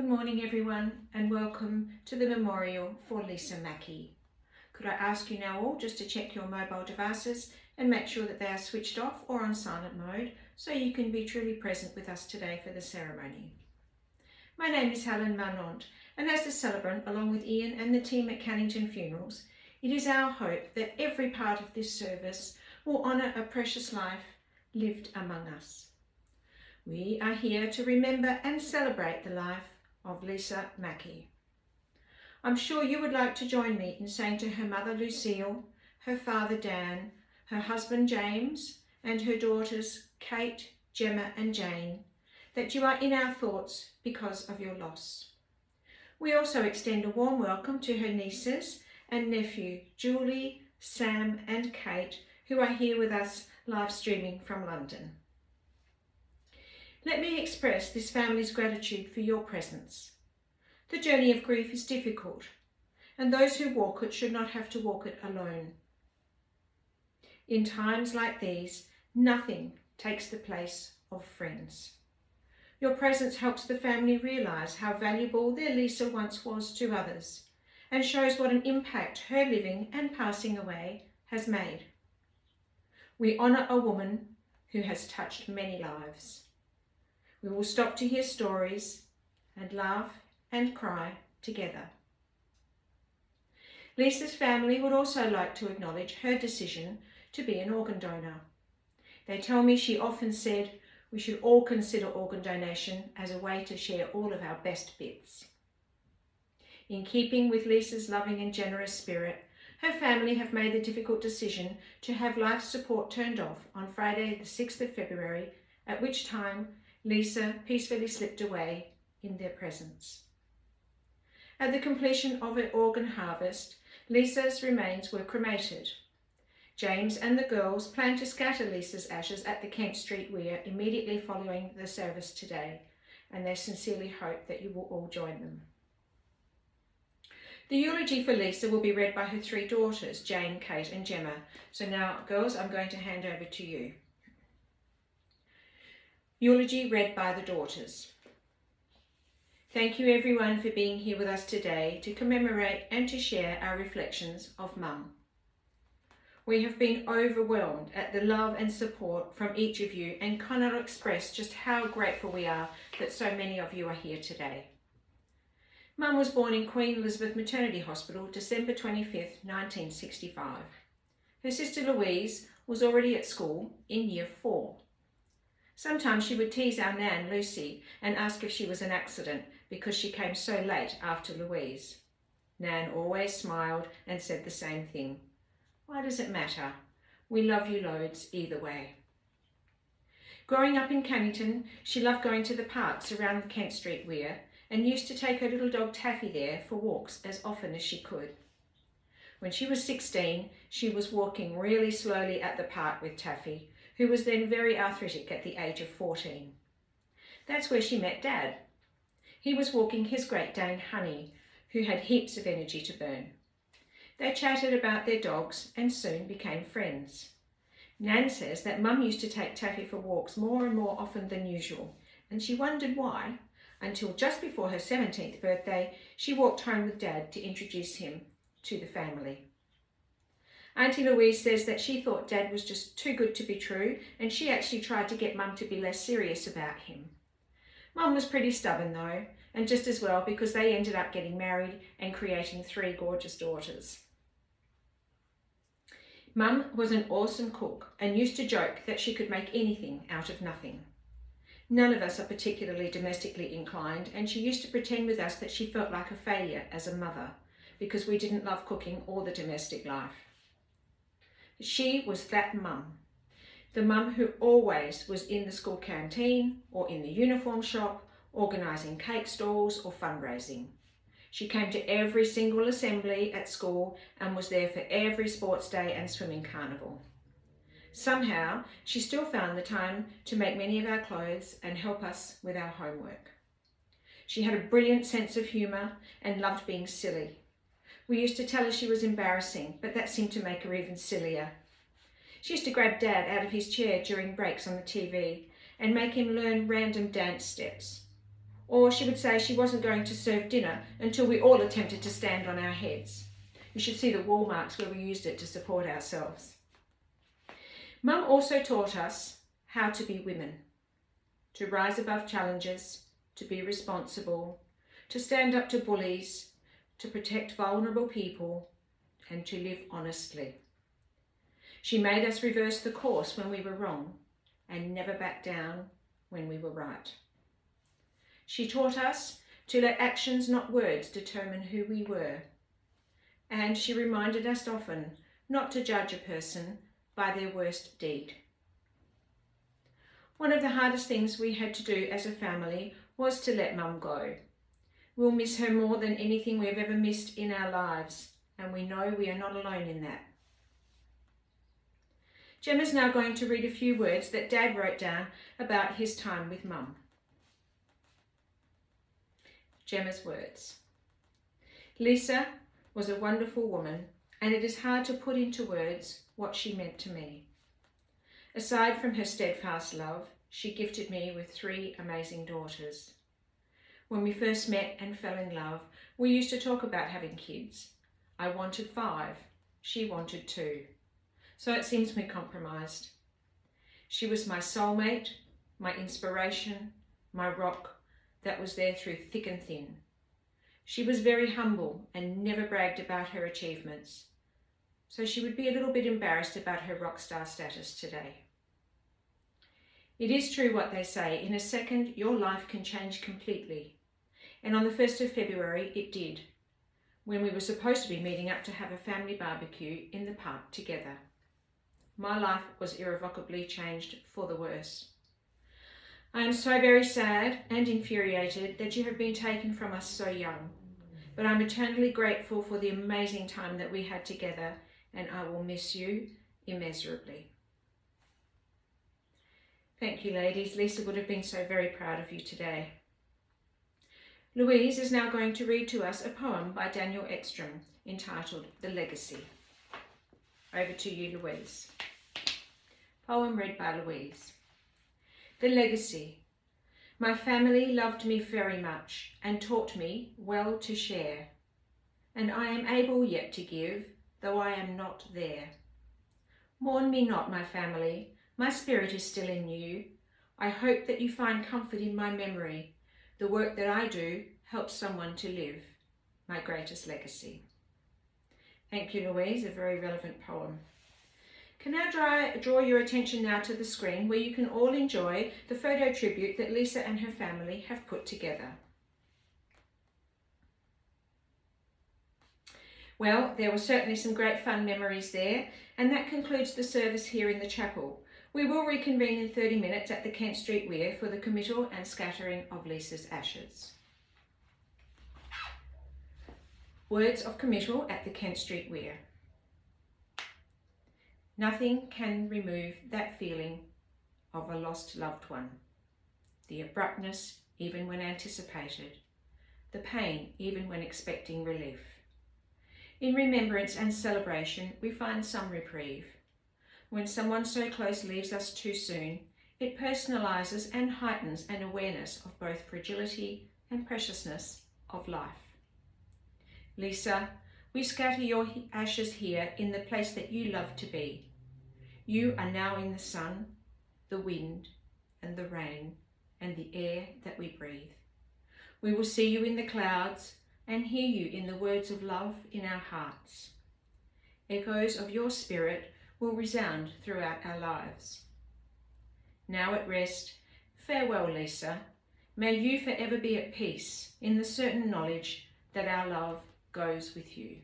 Good morning everyone and welcome to the memorial for Lisa Mackie. Could I ask you now all just to check your mobile devices and make sure that they are switched off or on silent mode so you can be truly present with us today for the ceremony. My name is Helen Marnont, and as the celebrant along with Ian and the team at Cannington Funerals, it is our hope that every part of this service will honour a precious life lived among us. We are here to remember and celebrate the life of Lisa Mackie. I'm sure you would like to join me in saying to her mother Lucille, her father Dan, her husband James, and her daughters Kate, Gemma and Jane, that you are in our thoughts because of your loss. We also extend a warm welcome to her nieces and nephew Julie, Sam and Kate, who are here with us live streaming from London. Let me express this family's gratitude for your presence. The journey of grief is difficult, and those who walk it should not have to walk it alone. In times like these, nothing takes the place of friends. Your presence helps the family realise how valuable their Lisa once was to others, and shows what an impact her living and passing away has made. We honour a woman who has touched many lives. We will stop to hear stories and laugh and cry together. Lisa's family would also like to acknowledge her decision to be an organ donor. They tell me she often said we should all consider organ donation as a way to share all of our best bits. In keeping with Lisa's loving and generous spirit, her family have made the difficult decision to have life support turned off on Friday the 6th of February, at which time Lisa peacefully slipped away in their presence. At the completion of her organ harvest, Lisa's remains were cremated. James and the girls plan to scatter Lisa's ashes at the Kent Street Weir immediately following the service today, and they sincerely hope that you will all join them. The eulogy for Lisa will be read by her three daughters, Jane, Kate and Gemma. So now, girls, I'm going to hand over to you. Eulogy read by the daughters. Thank you everyone for being here with us today to commemorate and to share our reflections of Mum. We have been overwhelmed at the love and support from each of you and cannot express just how grateful we are that so many of you are here today. Mum was born in Queen Elizabeth Maternity Hospital, December 25th, 1965. Her sister Louise was already at school in Year 4. Sometimes she would tease our Nan, Lucy, and ask if she was an accident because she came so late after Louise. Nan always smiled and said the same thing. Why does it matter? We love you loads either way. Growing up in Cannington, she loved going to the parks around the Kent Street Weir and used to take her little dog Taffy there for walks as often as she could. When she was 16, she was walking really slowly at the park with Taffy, who was then very arthritic at the age of 14. That's where she met Dad. He was walking his Great Dane Honey, who had heaps of energy to burn. They chatted about their dogs and soon became friends. Nan says that Mum used to take Taffy for walks more and more often than usual, and she wondered why, until just before her 17th birthday, she walked home with Dad to introduce him to the family. Auntie Louise says that she thought Dad was just too good to be true, and she actually tried to get Mum to be less serious about him. Mum was pretty stubborn though, and just as well because they ended up getting married and creating 3 gorgeous daughters. Mum was an awesome cook and used to joke that she could make anything out of nothing. None of us are particularly domestically inclined, and she used to pretend with us that she felt like a failure as a mother because we didn't love cooking or the domestic life. She was that mum, the mum who always was in the school canteen or in the uniform shop, organising cake stalls or fundraising. She came to every single assembly at school and was there for every sports day and swimming carnival. Somehow, she still found the time to make many of our clothes and help us with our homework. She had a brilliant sense of humour and loved being silly. We used to tell her she was embarrassing, but that seemed to make her even sillier. She used to grab Dad out of his chair during breaks on the TV and make him learn random dance steps. Or she would say she wasn't going to serve dinner until we all attempted to stand on our heads. You should see the wall marks where we used it to support ourselves. Mum also taught us how to be women, to rise above challenges, to be responsible, to stand up to bullies, to protect vulnerable people, and to live honestly. She made us reverse the course when we were wrong and never back down when we were right. She taught us to let actions, not words, determine who we were. And she reminded us often not to judge a person by their worst deed. One of the hardest things we had to do as a family was to let Mum go. We'll miss her more than anything we've ever missed in our lives, and we know we are not alone in that. Gemma's now going to read a few words that Dad wrote down about his time with Mum. Gemma's words. Lisa was a wonderful woman, and it is hard to put into words what she meant to me. Aside from her steadfast love, she gifted me with 3 amazing daughters. When we first met and fell in love, we used to talk about having kids. I wanted 5, she wanted 2. So it seems we compromised. She was my soulmate, my inspiration, my rock that was there through thick and thin. She was very humble and never bragged about her achievements, so she would be a little bit embarrassed about her rock star status today. It is true what they say, in a second your life can change completely. And on the 1st of February it did, when we were supposed to be meeting up to have a family barbecue in the park together. My life was irrevocably changed for the worse. I am so very sad and infuriated that you have been taken from us so young, but I'm eternally grateful for the amazing time that we had together, and I will miss you immeasurably. Thank you, ladies. Lisa would have been so very proud of you today. Louise is now going to read to us a poem by Daniel Ekstrom entitled The Legacy. Over to you, Louise. Poem read by Louise. The Legacy. My family loved me very much and taught me well to share, and I am able yet to give, though I am not there. Mourn me not, my family, my spirit is still in you. I hope that you find comfort in my memory. The work that I do helps someone to live, my greatest legacy. Thank you, Louise, a very relevant poem. Can I draw your attention now to the screen where you can all enjoy the photo tribute that Lisa and her family have put together. Well, there were certainly some great fun memories there, and that concludes the service here in the chapel. We will reconvene in 30 minutes at the Kent Street Weir for the committal and scattering of Lisa's ashes. Words of committal at the Kent Street Weir. Nothing can remove that feeling of a lost loved one. The abruptness, even when anticipated. The pain, even when expecting relief. In remembrance and celebration, we find some reprieve. When someone so close leaves us too soon, it personalises and heightens an awareness of both fragility and preciousness of life. Lisa, we scatter your ashes here in the place that you love to be. You are now in the sun, the wind, and the rain, and the air that we breathe. We will see you in the clouds and hear you in the words of love in our hearts. Echoes of your spirit will resound throughout our lives. Now at rest, farewell, Lisa. May you forever be at peace in the certain knowledge that our love goes with you.